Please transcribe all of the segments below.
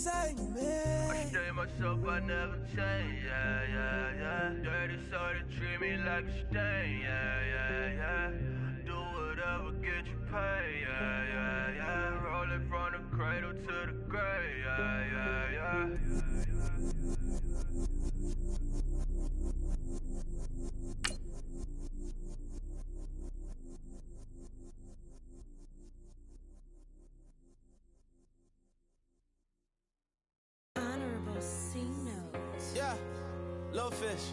same, man. I stay myself, I never change, yeah, yeah, yeah. Dirty soul to treat me like a stain, yeah, yeah, yeah. Do whatever, get you paid, yeah, yeah, yeah. Rolling from the cradle to the grave, yeah, yeah, yeah. Yeah, little fish.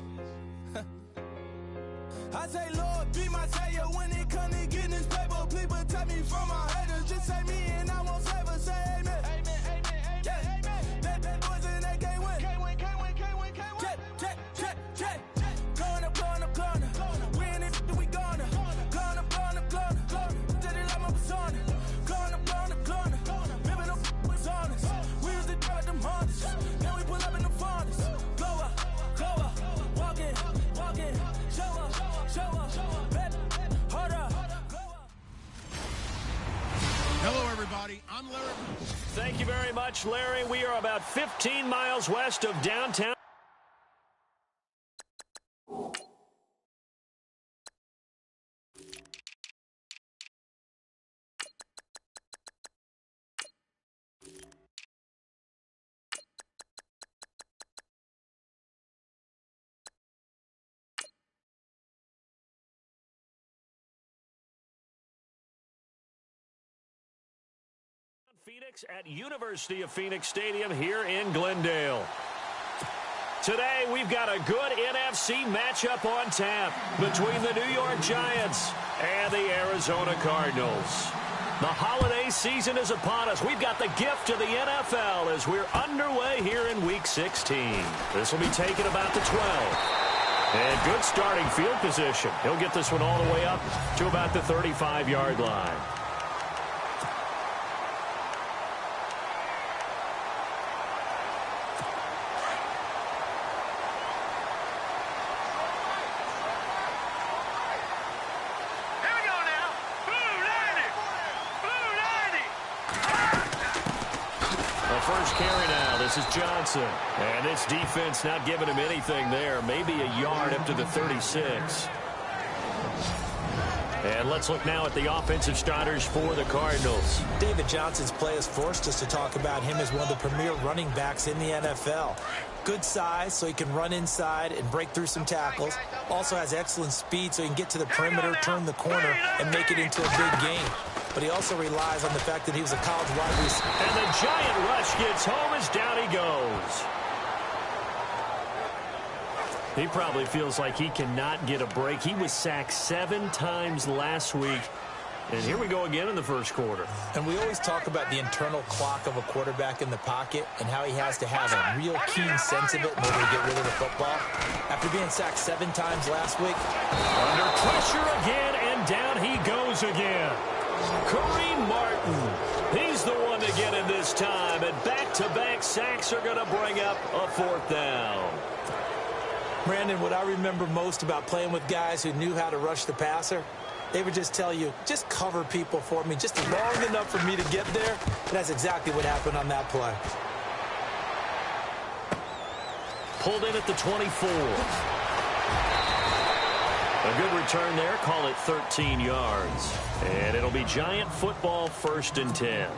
I say, Lord, be my savior when it comes to getting this paper. Please protect me from my haters. Just say me and I won't save us. Say amen. Amen, amen, amen, yeah. Amen. Bad boys and they can't win. Can't win, can't win, can't win, can't win. Check, check, check, check. Going up, going up, going up. Win it, we gonna. Going up, going up, going up. Did it like my persona. Going up, going up, going up. Remember the was honest. We used to drive them Hondas. Now we pull up in the Fondas. Go up, walk in, show up, baby, hold up. Hello, everybody. I'm Larry. Thank you very much, Larry. We are about 15 miles west of downtown. Phoenix at University of Phoenix Stadium here in Glendale. Today, we've got a good NFC matchup on tap between the New York Giants and the Arizona Cardinals. The holiday season is upon us. We've got the gift of the NFL as we're underway here in Week 16. This will be taken about the 12. And good starting field position. He'll get this one all the way up to about the 35-yard line. This is Johnson, and this defense not giving him anything there. Maybe a yard up to the 36. And let's look now at the offensive starters for the Cardinals. David Johnson's play has forced us to talk about him as one of the premier running backs in the NFL. Good size, so he can run inside and break through some tackles. Also has excellent speed, so he can get to the perimeter, turn the corner, and make it into a big game. But he also relies on the fact that he was a college wide receiver. And the giant rush gets home as down he goes. He probably feels like he cannot get a break. He was sacked 7 times last week. And here we go again in the first quarter. And we always talk about the internal clock of a quarterback in the pocket and how he has to have a real keen sense of it in order to get rid of the football. After being sacked 7 times last week. Under pressure again, and down he goes again. Kareem Martin, he's the one to get in this time, and back-to-back sacks are going to bring up a 4th down. Brandon, what I remember most about playing with guys who knew how to rush the passer, they would just tell you, just cover people for me, just long enough for me to get there. And that's exactly what happened on that play. Pulled in at the 24. A good return there, call it 13 yards. And it'll be Giant football, 1st and 10.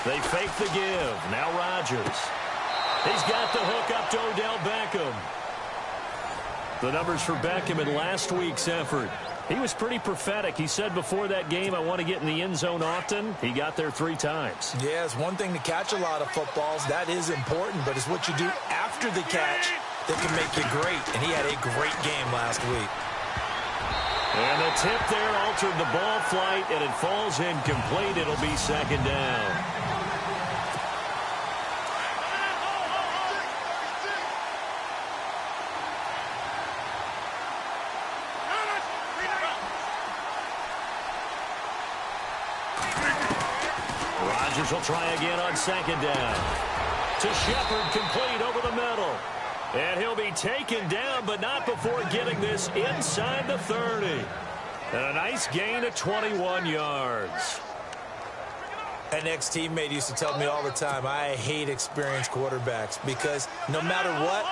They fake the give. Now Rodgers. He's got the hook up to Odell Beckham. The numbers for Beckham in last week's effort. He was pretty prophetic. He said before that game, I want to get in the end zone often. He got there 3 times. Yeah, it's one thing to catch a lot of footballs. That is important, but it's what you do after the catch that can make you great. And he had a great game last week. And the tip there altered the ball flight, and it falls incomplete. It'll be 2nd down. Rodgers will try again on 2nd down. To Shepard, complete over the middle. And he'll be taken down, but not before getting this inside the 30. And a nice gain of 21 yards. An ex-teammate used to tell me all the time, I hate experienced quarterbacks because no matter what,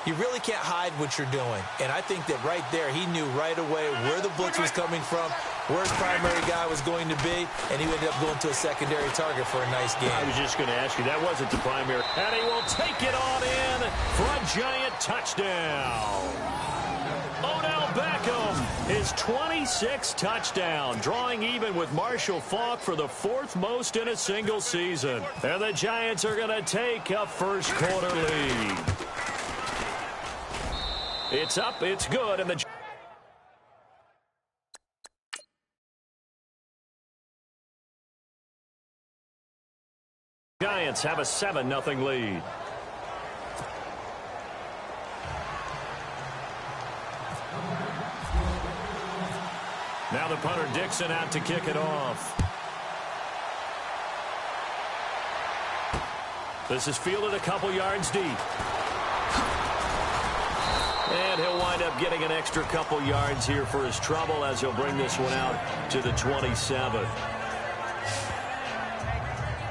you really can't hide what you're doing. And I think that right there, he knew right away where the blitz was coming from, where his primary guy was going to be, and he ended up going to a secondary target for a nice game. I was just going to ask you, that wasn't the primary. And he will take it on in for a giant touchdown. Odell Beckham, his 26th touchdown, drawing even with Marshall Faulk for the 4th most in a single season. And the Giants are going to take a first quarter lead. It's up, it's good, and the Giants have a 7-0 lead. Now the punter Dixon out to kick it off. This is fielded a couple yards deep. And he'll wind up getting an extra couple yards here for his trouble as he'll bring this one out to the 27.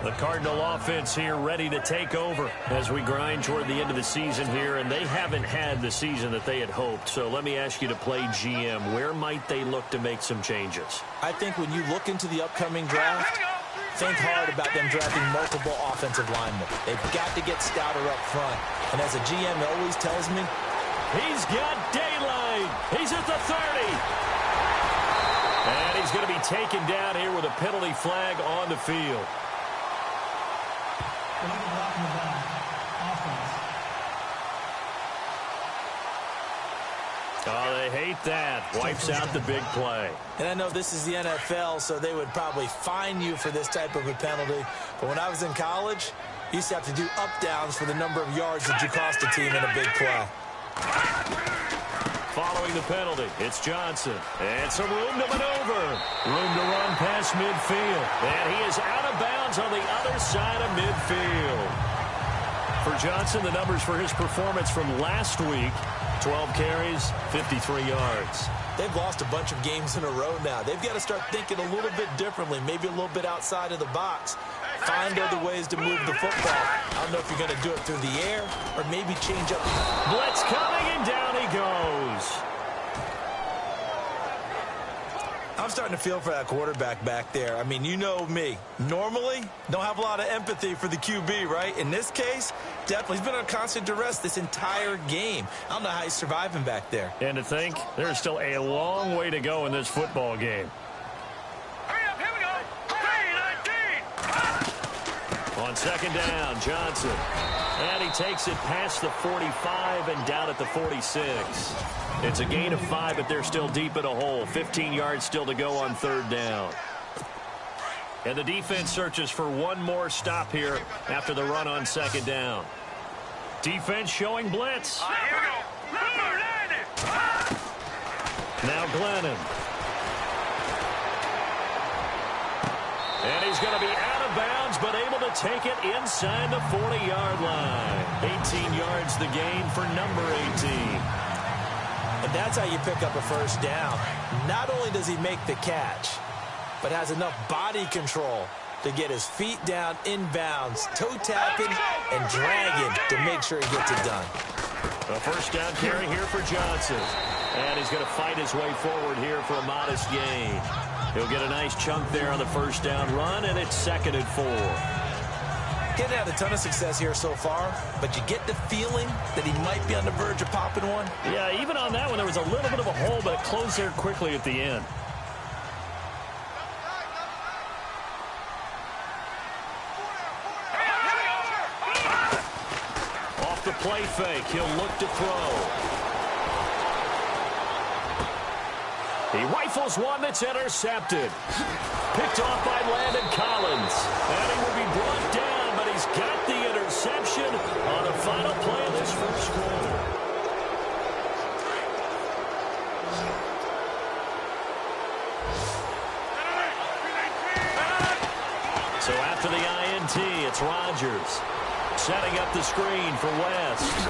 The Cardinal offense here ready to take over as we grind toward the end of the season here, and they haven't had the season that they had hoped. So let me ask you to play GM. Where might they look to make some changes? I think when you look into the upcoming draft, think hard about them drafting multiple offensive linemen. They've got to get stouter up front. And as a GM always tells me, he's got daylight. He's at the 30. And he's going to be taken down here with a penalty flag on the field. Oh, they hate that. Wipes out the big play. And I know this is the NFL, so they would probably fine you for this type of a penalty. But when I was in college, you used to have to do up-downs for the number of yards that you cost a team in a big play. Following the penalty, it's Johnson. And some room to maneuver. Room to run past midfield. And he is out of bounds on the other side of midfield. For Johnson, the numbers for his performance from last week, 12 carries, 53 yards. They've lost a bunch of games in a row now. They've got to start thinking a little bit differently, maybe a little bit outside of the box. Find other ways to move the football. I don't know if you're going to do it through the air or maybe change up. Blitz coming, and down he goes. I'm starting to feel for that quarterback back there. I mean, you know me. Normally, don't have a lot of empathy for the QB, right? In this case, definitely. He's been on constant duress this entire game. I don't know how he's surviving back there. And to think, there's still a long way to go in this football game. On second down, Johnson. And he takes it past the 45 and down at the 46. It's a gain of 5, but they're still deep in a hole. 15 yards still to go on third down. And the defense searches for one more stop here after the run on second down. Defense showing blitz. Now Glennon. And he's going to be out of bounds, but able to take it inside the 40-yard line. 18 yards the gain for number 18. And that's how you pick up a first down. Not only does he make the catch, but has enough body control to get his feet down inbounds, toe tapping and dragging to make sure he gets it done. A first down carry here for Johnson. And he's going to fight his way forward here for a modest gain. He'll get a nice chunk there on the first down run, and it's 2nd and 4. Getting had a ton of success here so far, but you get the feeling that he might be on the verge of popping one. Yeah, even on that one, there was a little bit of a hole, but it closed there quickly at the end. Off the play fake, he'll look to throw. He rifles one that's intercepted. Picked off by Landon Collins. And he will be brought down, but he's got the interception on the final play of this first quarter. So after the INT, it's Rodgers setting up the screen for West.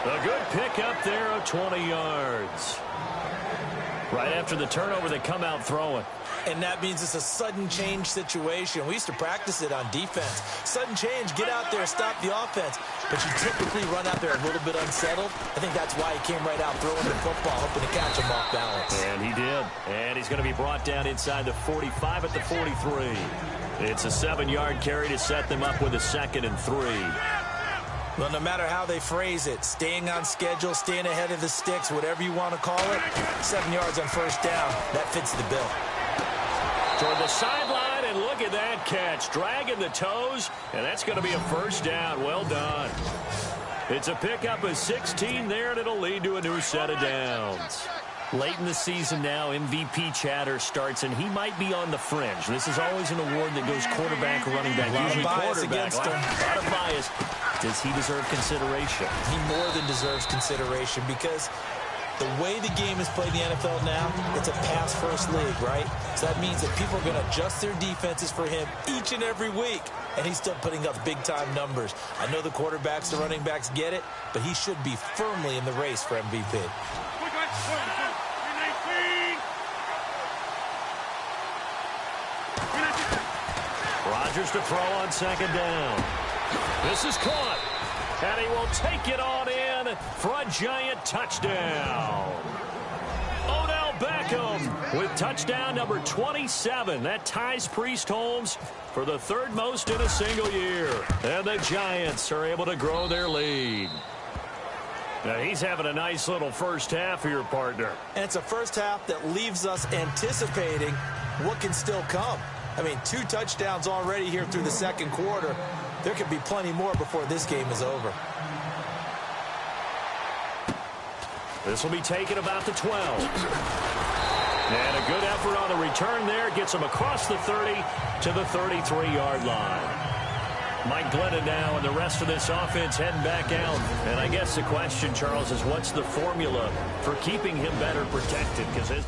A good pickup there of 20 yards. Right after the turnover, they come out throwing. And that means it's a sudden change situation. We used to practice it on defense. Sudden change, get out there, stop the offense. But you typically run out there a little bit unsettled. I think that's why he came right out throwing the football, hoping to catch him off balance. And he did. And he's going to be brought down inside the 45 at the 43. It's a 7-yard carry to set them up with a 2nd and 3. Well, no matter how they phrase it, staying on schedule, staying ahead of the sticks, whatever you want to call it, 7 yards on first down, that fits the bill. Toward the sideline, and look at that catch. Dragging the toes, and that's going to be a first down. Well done. It's a pickup of 16 there, and it'll lead to a new set of downs. Late in the season now, MVP chatter starts, and he might be on the fringe. This is always an award that goes quarterback or running back. Usually quarterback. A lot of bias. Does he deserve consideration? He more than deserves consideration because the way the game is played in the NFL now, it's a pass-first league, right? So that means that people are going to adjust their defenses for him each and every week, and he's still putting up big-time numbers. I know the quarterbacks, the running backs get it, but he should be firmly in the race for MVP. Rodgers to throw on 2nd down. This is caught, and he will take it on in for a giant touchdown. Odell Beckham with touchdown number 27. That ties Priest Holmes for the 3rd most in a single year. And the Giants are able to grow their lead. Now, he's having a nice little first half here, partner. And it's a first half that leaves us anticipating what can still come. I mean, 2 touchdowns already here through the 2nd quarter. There could be plenty more before this game is over. This will be taken about the 12. And a good effort on the return there. Gets him across the 30 to the 33-yard line. Mike Glennon now and the rest of this offense heading back out. And I guess the question, Charles, is what's the formula for keeping him better protected? Because his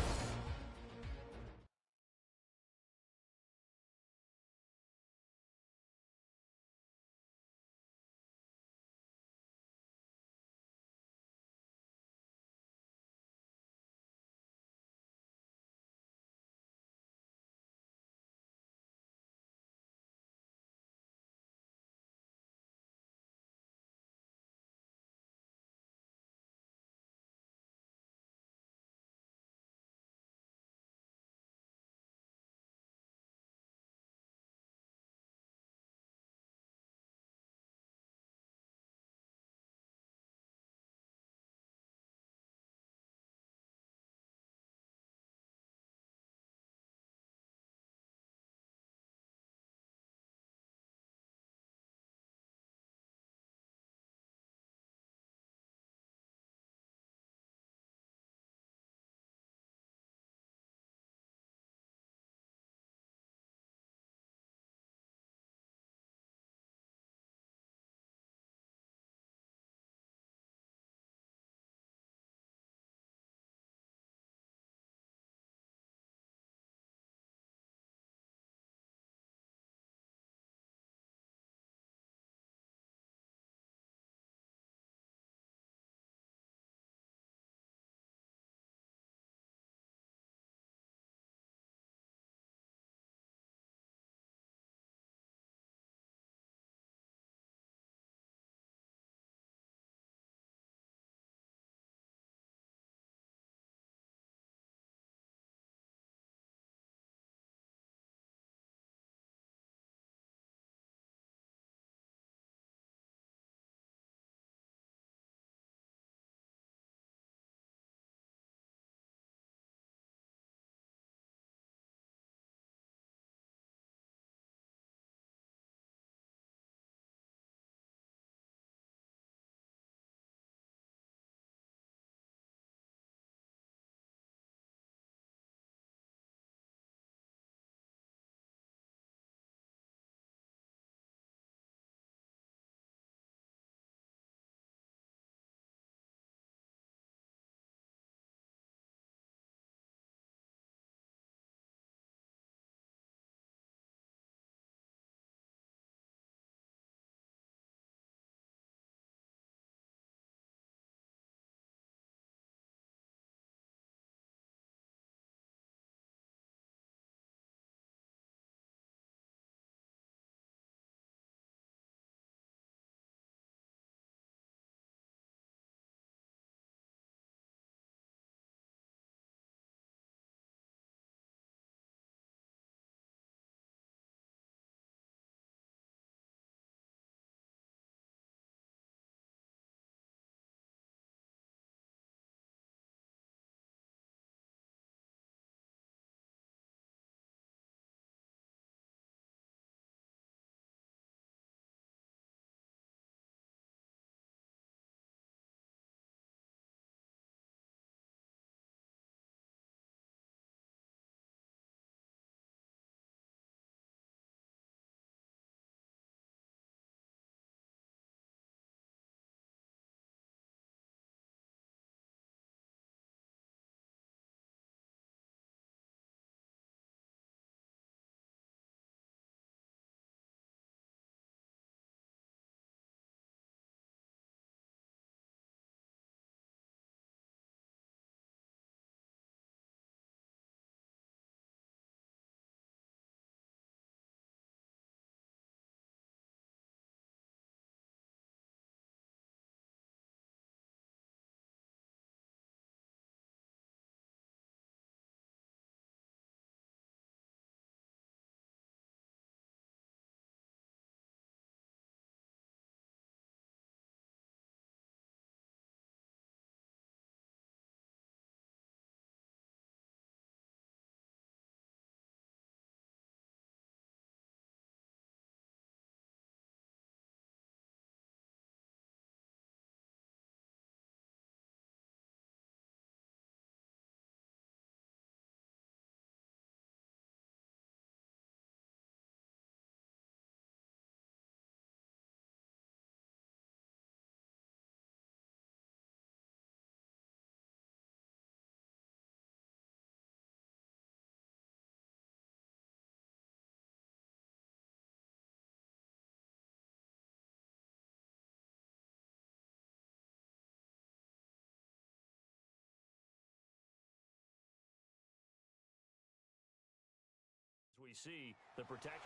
we see the protection.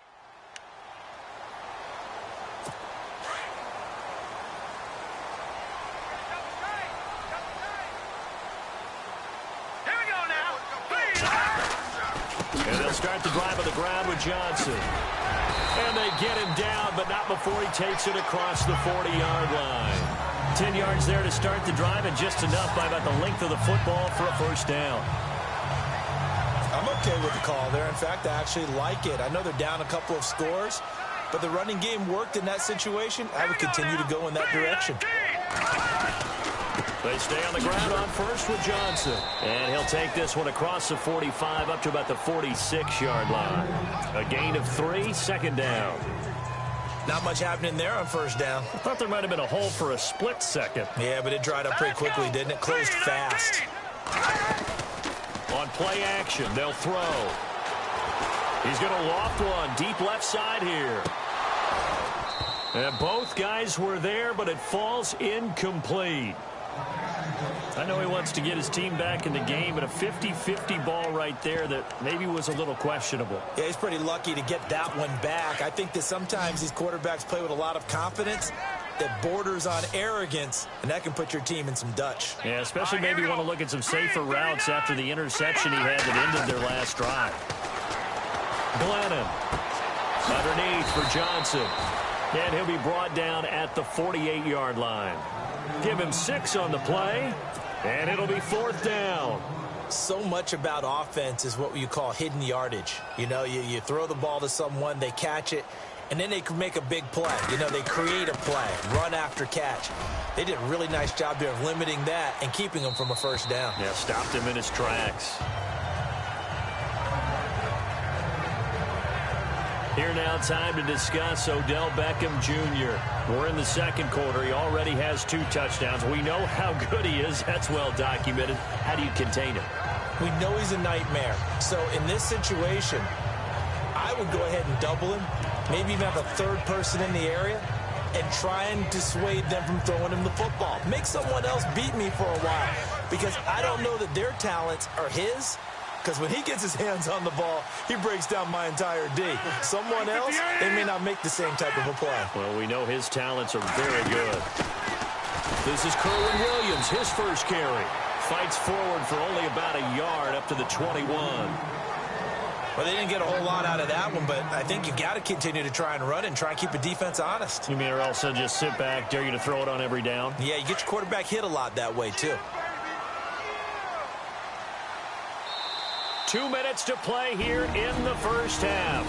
And they'll start the drive on the ground with Johnson. And they get him down, but not before he takes it across the 40-yard line. 10 yards there to start the drive, and just enough by about the length of the football for a first down. I'm okay with the call there. In fact, I actually like it. I know they're down a couple of scores, but the running game worked in that situation. I would continue to go in that direction. They stay on the ground on first with Johnson. And he'll take this one across the 45 up to about the 46-yard line. A gain of 3, second down. Not much happening there on first down. I thought there might have been a hole for a split second. Yeah, but it dried up pretty quickly, didn't it? Closed fast. On play action, they'll throw. He's going to loft one deep left side here. And both guys were there, but it falls incomplete. I know he wants to get his team back in the game, but a 50-50 ball right there that maybe was a little questionable. Yeah, he's pretty lucky to get that one back. I think that sometimes these quarterbacks play with a lot of confidence that borders on arrogance, and that can put your team in some Dutch. Yeah, especially maybe want to look at some safer routes after the interception he had that ended their last drive. Glennon underneath for Johnson. And he'll be brought down at the 48-yard line. Give him 6 on the play, and it'll be fourth down. So much about offense is what you call hidden yardage. You know, you throw the ball to someone, they catch it, and then they can make a big play. You know, they create a play, run after catch. They did a really nice job there of limiting that and keeping him from a first down. Yeah, stopped him in his tracks. Here now, time to discuss Odell Beckham Jr. We're in the second quarter. He already has 2 touchdowns. We know how good he is. That's well documented. How do you contain him? We know he's a nightmare. So in this situation, I would go ahead and double him, maybe even have a third person in the area, and try and dissuade them from throwing him the football. Make someone else beat me for a while, because I don't know that their talents are his. Because when he gets his hands on the ball, he breaks down my entire D. Someone else, they may not make the same type of a play. Well, we know his talents are very good. This is Kerwin Williams, his first carry. Fights forward for only about a yard up to the 21. Well, they didn't get a whole lot out of that one, but I think you got to continue to try and run and try and keep the defense honest. You mean or else they'll just sit back, dare you to throw it on every down? Yeah, you get your quarterback hit a lot that way, too. 2 minutes to play here in the first half.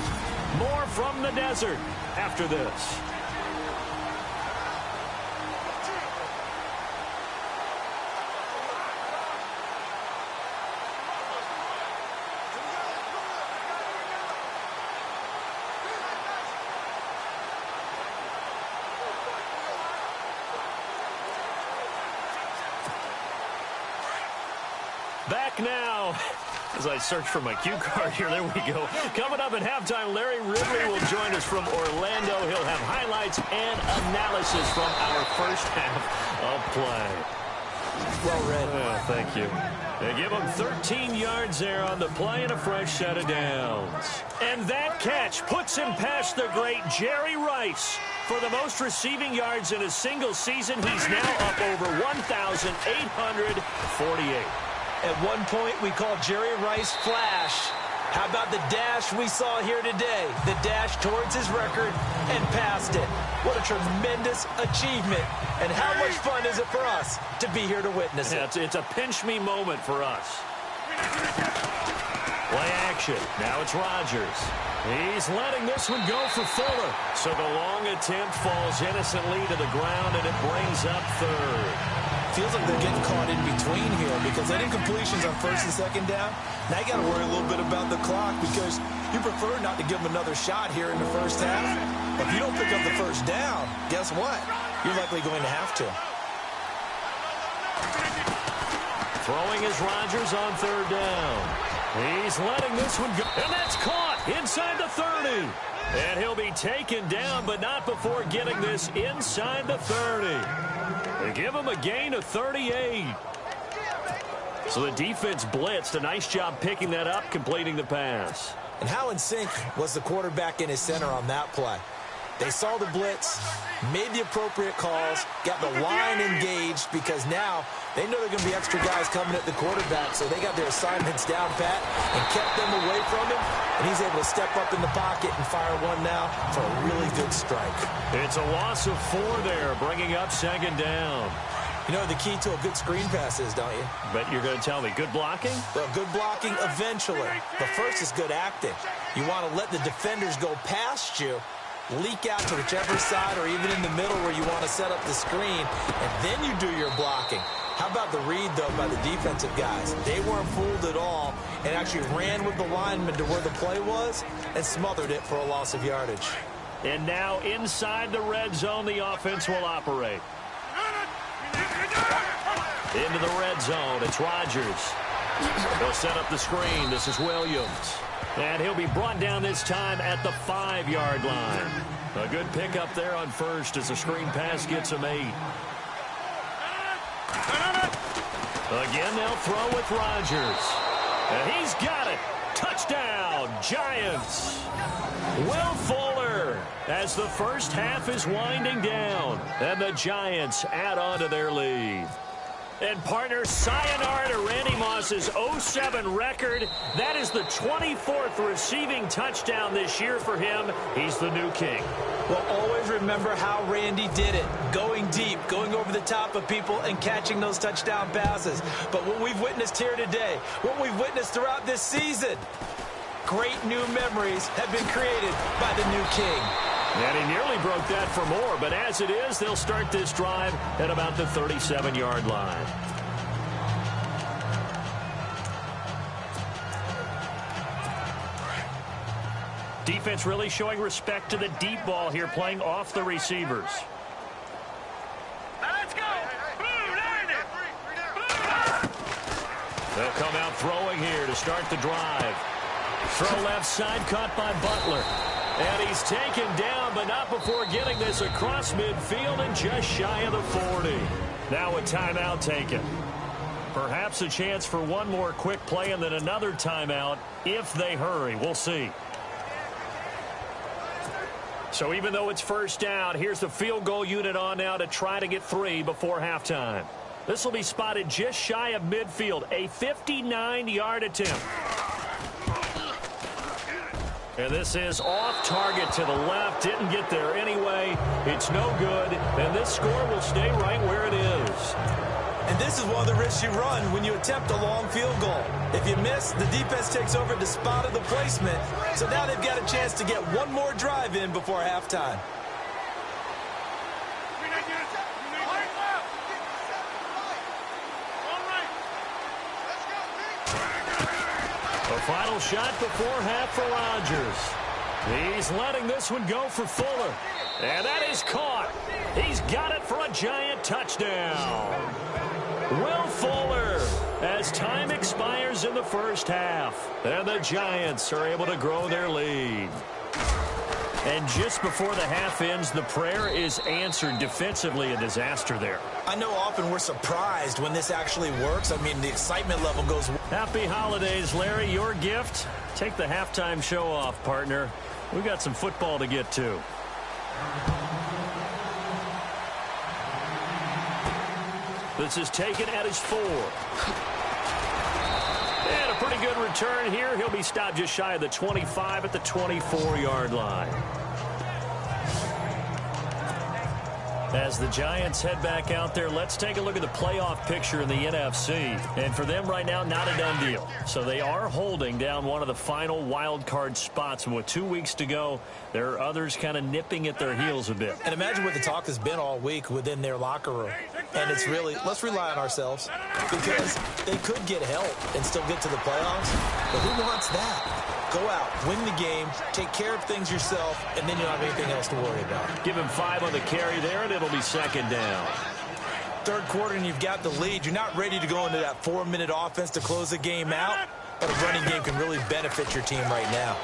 More from the desert after this. Back now. As I search for my cue card here, there we go. Coming up at halftime, Larry Ridley will join us from Orlando. He'll have highlights and analysis from our first half of play. Well read. Oh, thank you. They give him 13 yards there on the play and a fresh set of downs. And that catch puts him past the great Jerry Rice. For the most receiving yards in a single season, he's now up over 1,848. At one point, we called Jerry Rice Flash. How about the dash we saw here today? The dash towards his record and past it. What a tremendous achievement. And how much fun is it for us to be here to witness it? It's a pinch-me moment for us. Play action. Now it's Rodgers. He's letting this one go for Fuller. So the long attempt falls innocently to the ground, and it brings up third. Feels like they're getting caught in between here because they did completions on first and second down. Now you got to worry a little bit about the clock because you prefer not to give them another shot here in the first half. But if you don't pick up the first down, guess what? You're likely going to have to. Throwing is Rodgers on third down. He's letting this one go. And that's caught inside the 30. And he'll be taken down, but not before getting this inside the 30. They give him a gain of 38. So the defense blitzed. A nice job picking that up, completing the pass. And how in sync was the quarterback and his center on that play? They saw the blitz, made the appropriate calls, got the line engaged because now they know they're going to be extra guys coming at the quarterback, so they got their assignments down pat and kept them away from him, and he's able to step up in the pocket and fire one now for a really good strike. It's a loss of 4 there, bringing up 2nd down. You know the key to a good screen pass is, don't you? Bet you're going to tell me. Good blocking? Well, good blocking eventually, but first is good acting. You want to let the defenders go past you, leak out to whichever side or even in the middle where you want to set up the screen, and then you do your blocking. How about the read, though, by the defensive guys? They weren't fooled at all and actually ran with the lineman to where the play was and smothered it for a loss of yardage. And now inside the red zone, the offense will operate. Into the red zone, it's Rodgers. They'll set up the screen. This is Williams. And he'll be brought down this time at the 5-yard line. A good pickup there on first as the screen pass gets him 8. Again, they'll throw with Rodgers. And he's got it. Touchdown, Giants. Will Fuller as the first half is winding down. And the Giants add on to their lead. And partner, sayonara to Randy Moss's 0-7 record. That is the 24th receiving touchdown this year for him. He's the new king. Well, always remember how Randy did it. Going deep, going over the top of people and catching those touchdown passes. But what we've witnessed here today, what we've witnessed throughout this season, great new memories have been created by the new king. And he nearly broke that for more, but as it is, they'll start this drive at about the 37-yard line. Defense really showing respect to the deep ball here, playing off the receivers. Let's go! They'll come out throwing here to start the drive. Throw left side, caught by Butler. And he's taken down, but not before getting this across midfield and just shy of the 40. Now a timeout taken. Perhaps a chance for one more quick play and then another timeout if they hurry. We'll see. So even though it's first down, here's the field goal unit on now to try to get 3 before halftime. This will be spotted just shy of midfield, a 59-yard attempt. And this is off target to the left. Didn't get there anyway. It's no good. And this score will stay right where it is. And this is one of the risks you run when you attempt a long field goal. If you miss, the defense takes over the spot of the placement. So now they've got a chance to get one more drive in before halftime. A final shot before half for Rodgers. He's letting this one go for Fuller. And that is caught. He's got it for a Giant touchdown. Will Fuller as time expires in the first half. And the Giants are able to grow their lead. And just before the half ends, the prayer is answered. Defensively, a disaster there. I know often we're surprised when this actually works. I mean, the excitement level goes... Happy holidays, Larry. Your gift? Take the halftime show off, partner. We've got some football to get to. This is taken at his 4. And a pretty good return here. He'll be stopped just shy of the 25 at the 24-yard line. As the Giants head back out there, let's take a look at the playoff picture in the NFC. And for them right now, not a done deal. So they are holding down one of the final wild card spots. And with 2 weeks to go, there are others kind of nipping at their heels a bit. And imagine what the talk has been all week within their locker room. And it's really, let's rely on ourselves. Because they could get help and still get to the playoffs. But who wants that? Go out, win the game, take care of things yourself, and then you don't have anything else to worry about. Give him 5 on the carry there, and it'll be second down. Third quarter, and you've got the lead. You're not ready to go into that 4-minute offense to close the game out, but a running game can really benefit your team right now.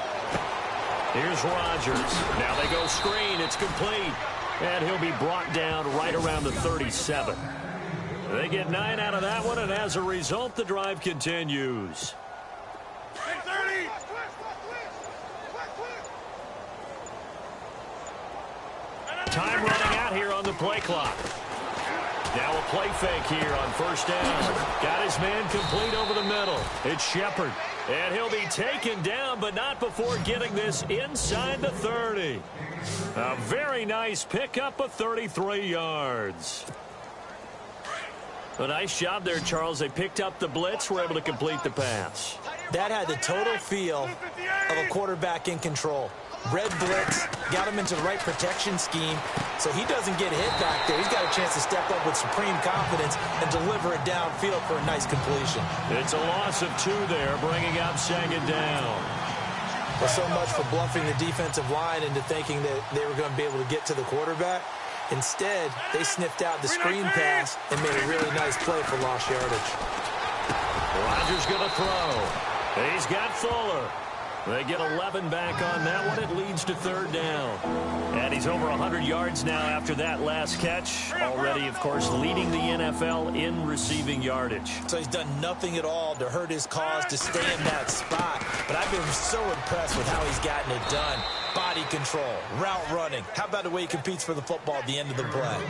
Here's Rodgers. Now they go screen. It's complete. And he'll be brought down right around the 37. They get 9 out of that one, and as a result, the drive continues. Time running out here on the play clock. Now a play fake here on first down. Got his man complete over the middle. It's Shepard. And he'll be taken down, but not before getting this inside the 30. A very nice pickup of 33 yards. A nice job there, Charles. They picked up the blitz, were able to complete the pass. That had the total feel of a quarterback in control. Red blitz, got him into the right protection scheme, so he doesn't get hit back there. He's got a chance to step up with supreme confidence and deliver it downfield for a nice completion. It's a loss of 2 there, bringing up second down. Well, so much for bluffing the defensive line into thinking that they were going to be able to get to the quarterback. Instead, they sniffed out the screen pass and made a really nice play for lost yardage. Rodgers going to throw. He's got Fuller. They get 11 back on that one. It leads to third down. And he's over 100 yards now after that last catch. Already, of course, leading the NFL in receiving yardage. So he's done nothing at all to hurt his cause to stay in that spot. But I've been so impressed with how he's gotten it done. Body control, route running. How about the way he competes for the football at the end of the play?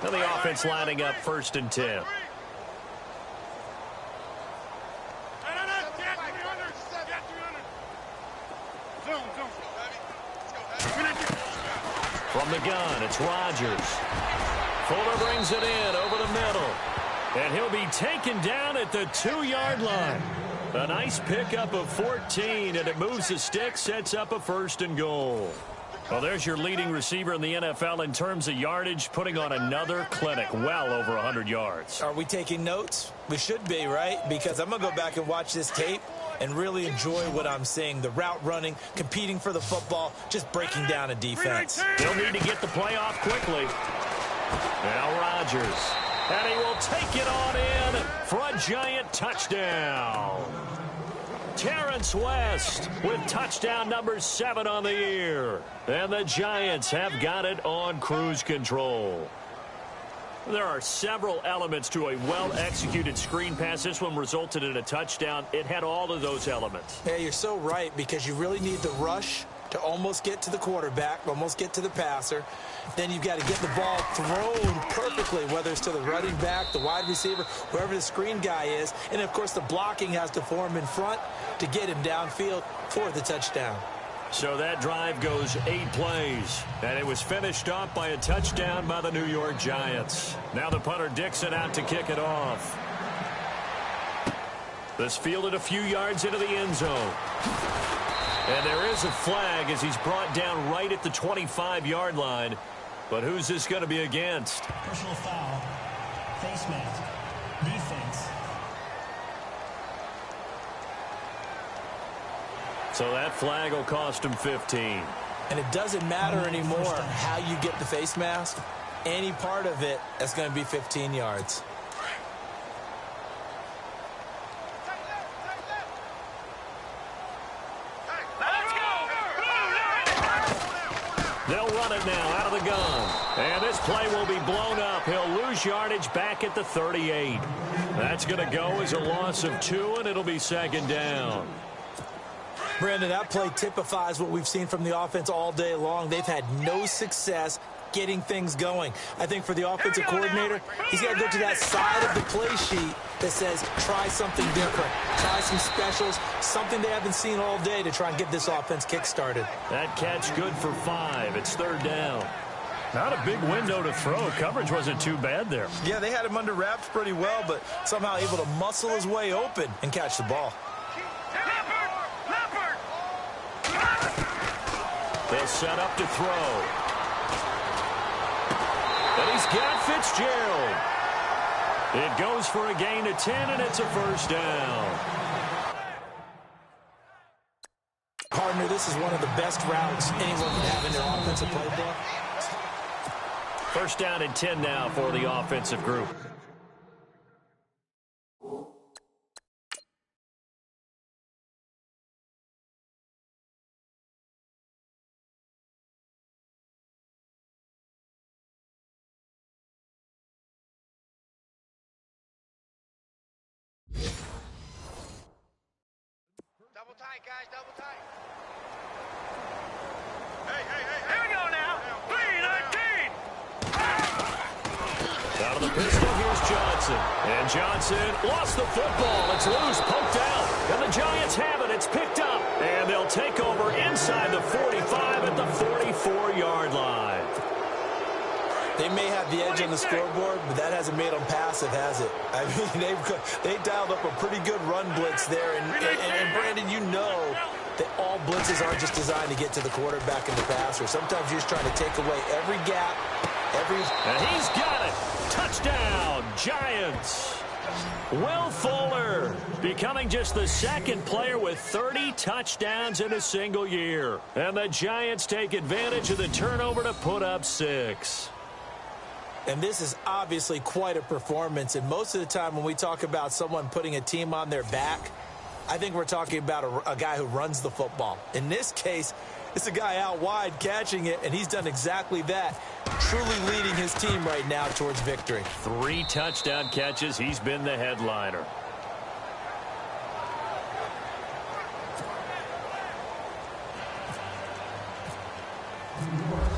Now the offense lining up 1st and 10. From the gun, it's Rodgers. Fuller brings it in over the middle. And he'll be taken down at the 2-yard line. A nice pickup of 14, and it moves the stick, sets up a 1st and goal. Well, there's your leading receiver in the NFL in terms of yardage, putting on another clinic, well over 100 yards. Are we taking notes? We should be, right? Because I'm going to go back and watch this tape and really enjoy what I'm seeing. The route running, competing for the football, just breaking down a defense. They'll need to get the play off quickly. Now Rodgers. And he will take it on in for a giant touchdown. Terrence West with touchdown number 7 on the year. And the Giants have got it on cruise control. There are several elements to a well-executed screen pass. This one resulted in a touchdown. It had all of those elements. Yeah, you're so right, because you really need the rush to almost get to the quarterback, almost get to the passer. Then you've got to get the ball thrown perfectly, whether it's to the running back, the wide receiver, wherever the screen guy is. And, of course, the blocking has to form in front to get him downfield for the touchdown. So that drive goes 8 plays, and it was finished off by a touchdown by the New York Giants. Now the punter Dixon out to kick it off. This fielded a few yards into the end zone. And there is a flag as he's brought down right at the 25-yard line. But who's this going to be against? Personal foul, face mask, defense. So that flag will cost him 15. And it doesn't matter anymore how you get the face mask. Any part of it, that's going to be 15 yards. They'll run it now out of the gun. And this play will be blown up. He'll lose yardage back at the 38. That's going to go as a loss of 2, and it'll be second down. Brandon, that play typifies what we've seen from the offense all day long. They've had no success getting things going. I think for the offensive coordinator, he's got to go to that side of the play sheet that says try something different, try some specials, something they haven't seen all day to try and get this offense kick-started. That catch good for 5. It's third down. Not a big window to throw. Coverage wasn't too bad there. Yeah, they had him under wraps pretty well, but somehow able to muscle his way open and catch the ball. They'll set up to throw. And he's got Fitzgerald. It goes for a gain of 10, and it's a first down. Partner, this is one of the best routes anyone can have in their offensive playbook. First down and 10 now for the offensive group. Double tight, guys, double tight. Hey. Here we go now. 3-19. Out of the pistol, here's Johnson. And Johnson lost the football. It's loose, poked out. And the Giants have it. It's picked up. And they'll take over inside the 45 at the 44-yard line. They may have the edge on the scoreboard, but that hasn't made them passive, has it? I mean, they dialed up a pretty good run blitz there. And Brandon, you know that all blitzes aren't just designed to get to the quarterback and the passer. Sometimes you're just trying to take away every gap, And he's got it. Touchdown, Giants. Will Fuller becoming just the second player with 30 touchdowns in a single year. And the Giants take advantage of the turnover to put up 6. And this is obviously quite a performance. And most of the time when we talk about someone putting a team on their back, I think we're talking about a guy who runs the football. In this case, it's a guy out wide catching it, and he's done exactly that, truly leading his team right now towards victory. 3 touchdown catches. He's been the headliner.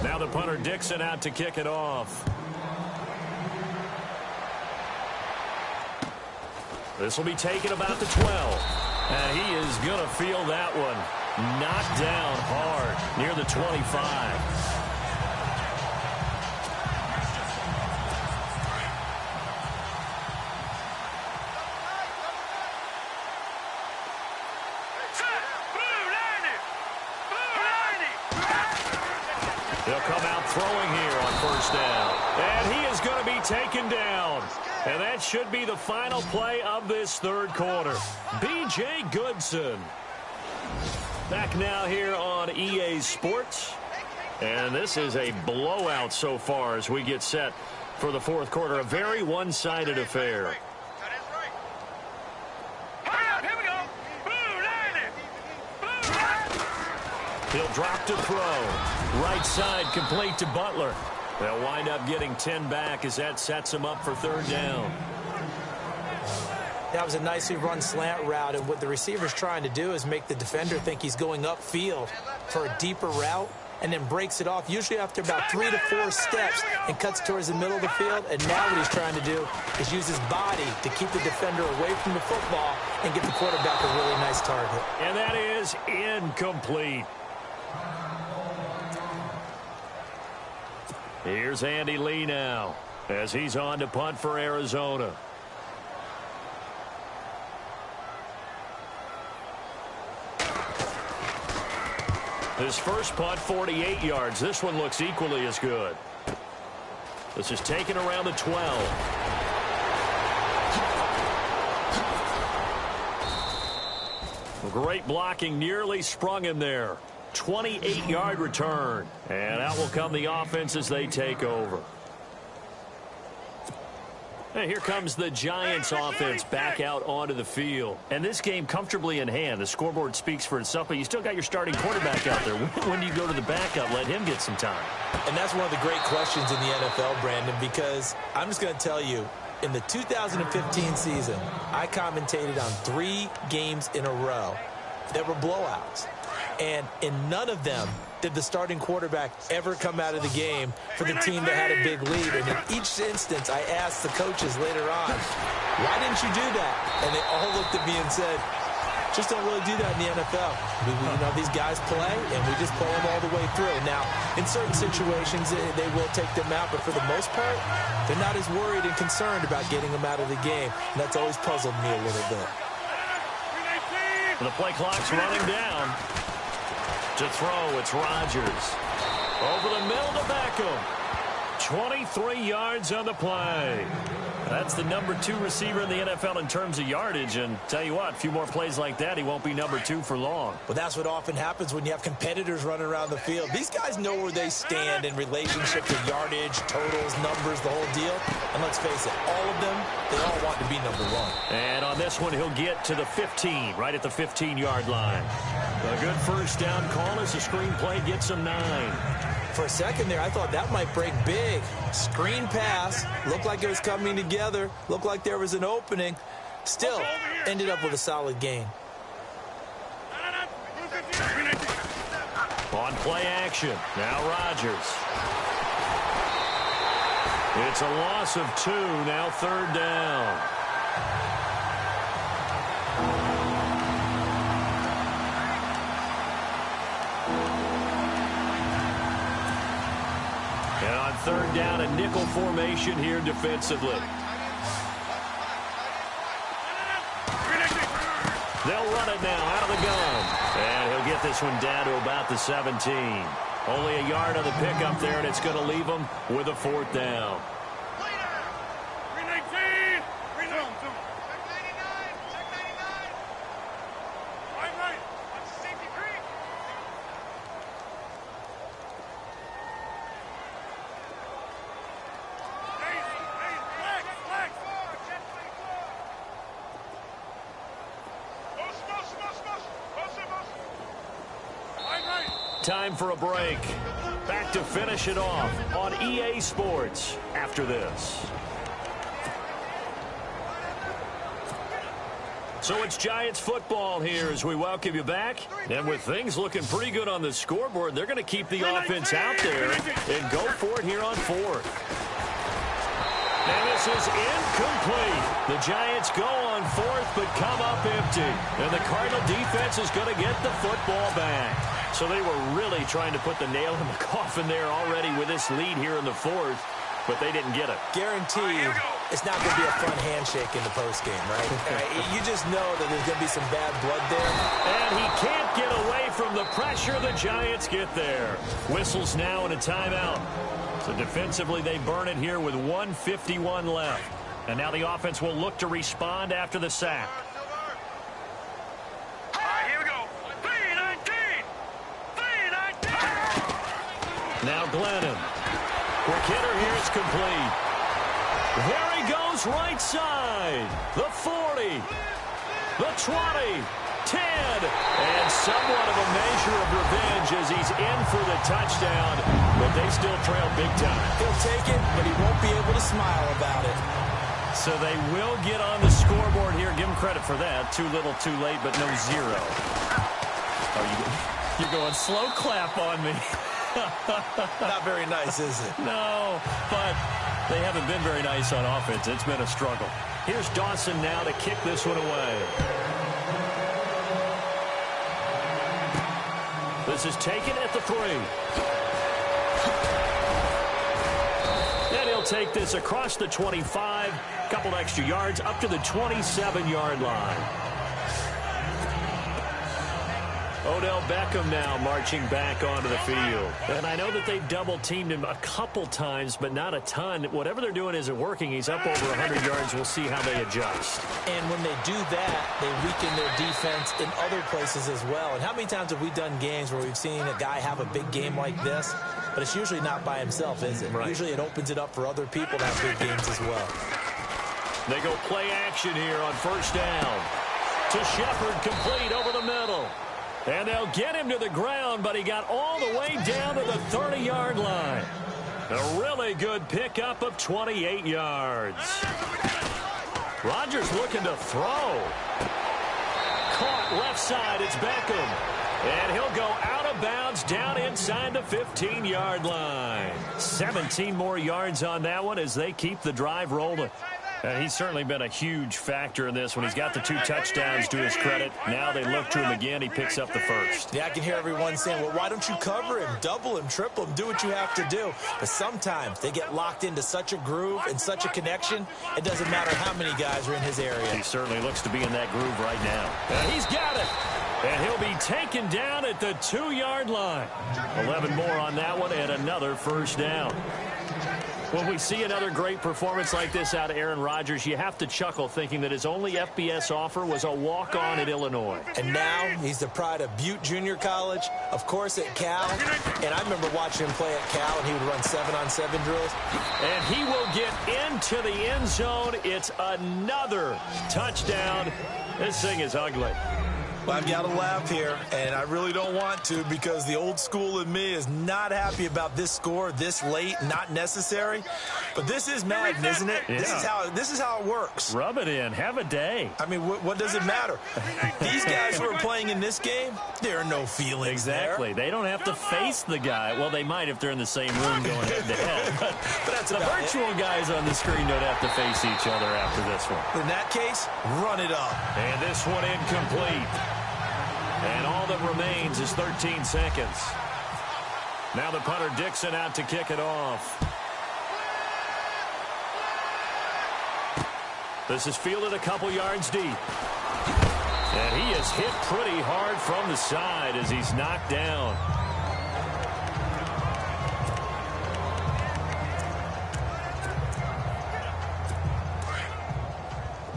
Now the punter Dixon out to kick it off. This will be taken about the 12. And he is going to feel that one. Knocked down hard near the 25. They'll come out throwing here on first down. And he is going to be taken down. And that should be the final play of this third quarter. B.J. Goodson. Back now here on EA Sports. And this is a blowout so far as we get set for the fourth quarter. A very one-sided affair. He'll drop to throw. Right side complete to Butler. They'll wind up getting 10 back as that sets them up for third down. That was a nicely run slant route, and what the receiver's trying to do is make the defender think he's going upfield for a deeper route and then breaks it off, usually after about 3 to 4 steps, and cuts towards the middle of the field. And now what he's trying to do is use his body to keep the defender away from the football and get the quarterback a really nice target. And that is incomplete. Here's Andy Lee now as he's on to punt for Arizona. His first punt, 48 yards. This one looks equally as good. This is taken around the 12. Great blocking, nearly sprung him there. 28-yard return. And out will come the offense as they take over. And here comes the Giants offense back out onto the field. And this game comfortably in hand. The scoreboard speaks for itself, but you still got your starting quarterback out there. When do you go to the backup? Let him get some time. And that's one of the great questions in the NFL, Brandon, because I'm just going to tell you, in the 2015 season, I commentated on 3 games in a row that were blowouts. And in none of them did the starting quarterback ever come out of the game for the team that had a big lead. And in each instance, I asked the coaches later on, why didn't you do that? And they all looked at me and said, just don't really do that in the NFL. You know, these guys play, and we just play them all the way through. Now, in certain situations, they will take them out, but for the most part, they're not as worried and concerned about getting them out of the game. And that's always puzzled me a little bit. The play clock's running down. To throw, it's Rodgers. Over the middle to Beckham. 23 yards on the play. That's the number 2 receiver in the NFL in terms of yardage. And tell you what, a few more plays like that, he won't be number 2 for long. Well, that's what often happens when you have competitors running around the field. These guys know where they stand in relationship to yardage, totals, numbers, the whole deal. And let's face it, all of them, they all want to be number 1. And on this one, he'll get to the 15, right at the 15-yard line. A good first down call as the screen play gets him 9. For a second there, I thought that might break big. Screen pass, looked like it was coming together, looked like there was an opening. Still, ended up with a solid gain. play action. Now Rodgers. It's a loss of 2, now 3rd down. And on 3rd down, a nickel formation here defensively. They'll run it now out of the gun. And he'll get this one down to about the 17. Only a yard on the pickup there, and it's going to leave him with a 4th down. Time for a break. Back to finish it off on EA Sports after this. So it's Giants football here as we welcome you back. And with things looking pretty good on the scoreboard, they're going to keep the offense out there and go for it here on 4th. And this is incomplete. The Giants go on 4th but come up empty. And the Cardinal defense is going to get the football back. So they were really trying to put the nail in the coffin there already with this lead here in the 4th, but they didn't get it. Guaranteed it's not going to be a fun handshake in the postgame, right? You just know that there's going to be some bad blood there. And he can't get away from the pressure. The Giants get there. Whistles now and a timeout. So defensively, they burn it here with 1:51 left. And now the offense will look to respond after the sack. Here we go. 3-19. 3-19. Now Glennon. Quick hitter here. It's complete. There he goes right side. The 40. The 20. 10. And somewhat of a measure of revenge as he's in for the touchdown. But they still trail big time. He'll take it, but he won't be able to smile about it. So they will get on the scoreboard here. Give him credit for that. Too little, too late, but no 0. Oh, you're going slow clap on me. Not very nice, is it? No, but they haven't been very nice on offense. It's been a struggle. Here's Dawson now to kick this one away. This is taken at the 3. And he'll take this across the 25, couple extra yards, up to the 27-yard line. Odell Beckham now marching back onto the field. And I know that they've double-teamed him a couple times, but not a ton. Whatever they're doing isn't working. He's up over 100 yards. We'll see how they adjust. And when they do that, they weaken their defense in other places as well. And how many times have we done games where we've seen a guy have a big game like this? But it's usually not by himself, is it? Right. Usually it opens it up for other people to have big games as well. They go play action here on 1st down. To Shepard, complete over the middle. And they'll get him to the ground, but he got all the way down to the 30-yard line. A really good pickup of 28 yards. Rodgers looking to throw. Caught left side, it's Beckham. And he'll go out of bounds down inside the 15-yard line. 17 more yards on that one as they keep the drive rolling. He's certainly been a huge factor in this when he's got the 2 touchdowns to his credit. Now they look to him again. He picks up the 1st. Yeah, I can hear everyone saying, well, why don't you cover him, double him, triple him, do what you have to do. But sometimes they get locked into such a groove and such a connection, it doesn't matter how many guys are in his area. He certainly looks to be in that groove right now. And he's got it. And he'll be taken down at the 2-yard line. 11 more on that one and another 1st down. When we see another great performance like this out of Aaron Rodgers, you have to chuckle thinking that his only FBS offer was a walk-on at Illinois. And now he's the pride of Butte Junior College, of course at Cal. And I remember watching him play at Cal, and he would run 7-on-7 drills. And he will get into the end zone. It's another touchdown. This thing is ugly. Well, I've got to laugh here, and I really don't want to because the old school in me is not happy about this score this late, not necessary. But this is Madden, isn't it? Yeah. This is how it works. Rub it in. Have a day. I mean, what does it matter? These guys who are playing in this game, there are no feelings Exactly. there. They don't have to face the guy. Well, they might if they're in the same room going head-to-head. But that's The about virtual guys on the screen don't have to face each other after this one. In that case, run it up. And this one incomplete. And all that remains is 13 seconds. Now the punter Dixon out to kick it off. This is fielded a couple yards deep. And he is hit pretty hard from the side as he's knocked down.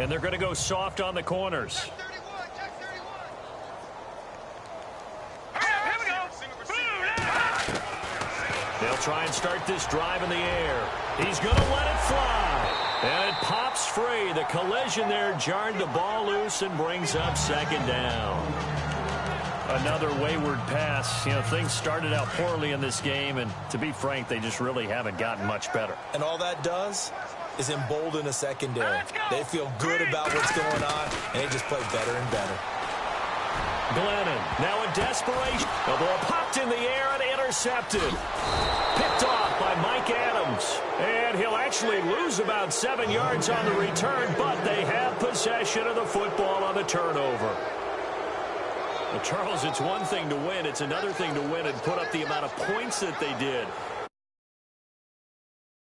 And they're going to go soft on the corners. They'll try and start this drive in the air. He's going to let it fly. And it pops free. The collision there jarred the ball loose and brings up second down. Another wayward pass. You know, things started out poorly in this game, and to be frank, they just really haven't gotten much better. And all that does is embolden a secondary. They feel good about what's going on, and they just play better and better. Glennon, now in desperation. The ball popped in the air and intercepted. Picked off by Mike Adams. And he'll actually lose about 7 yards on the return, but they have possession of the football on the turnover. Well, Charles, it's one thing to win. It's another thing to win and put up the amount of points that they did.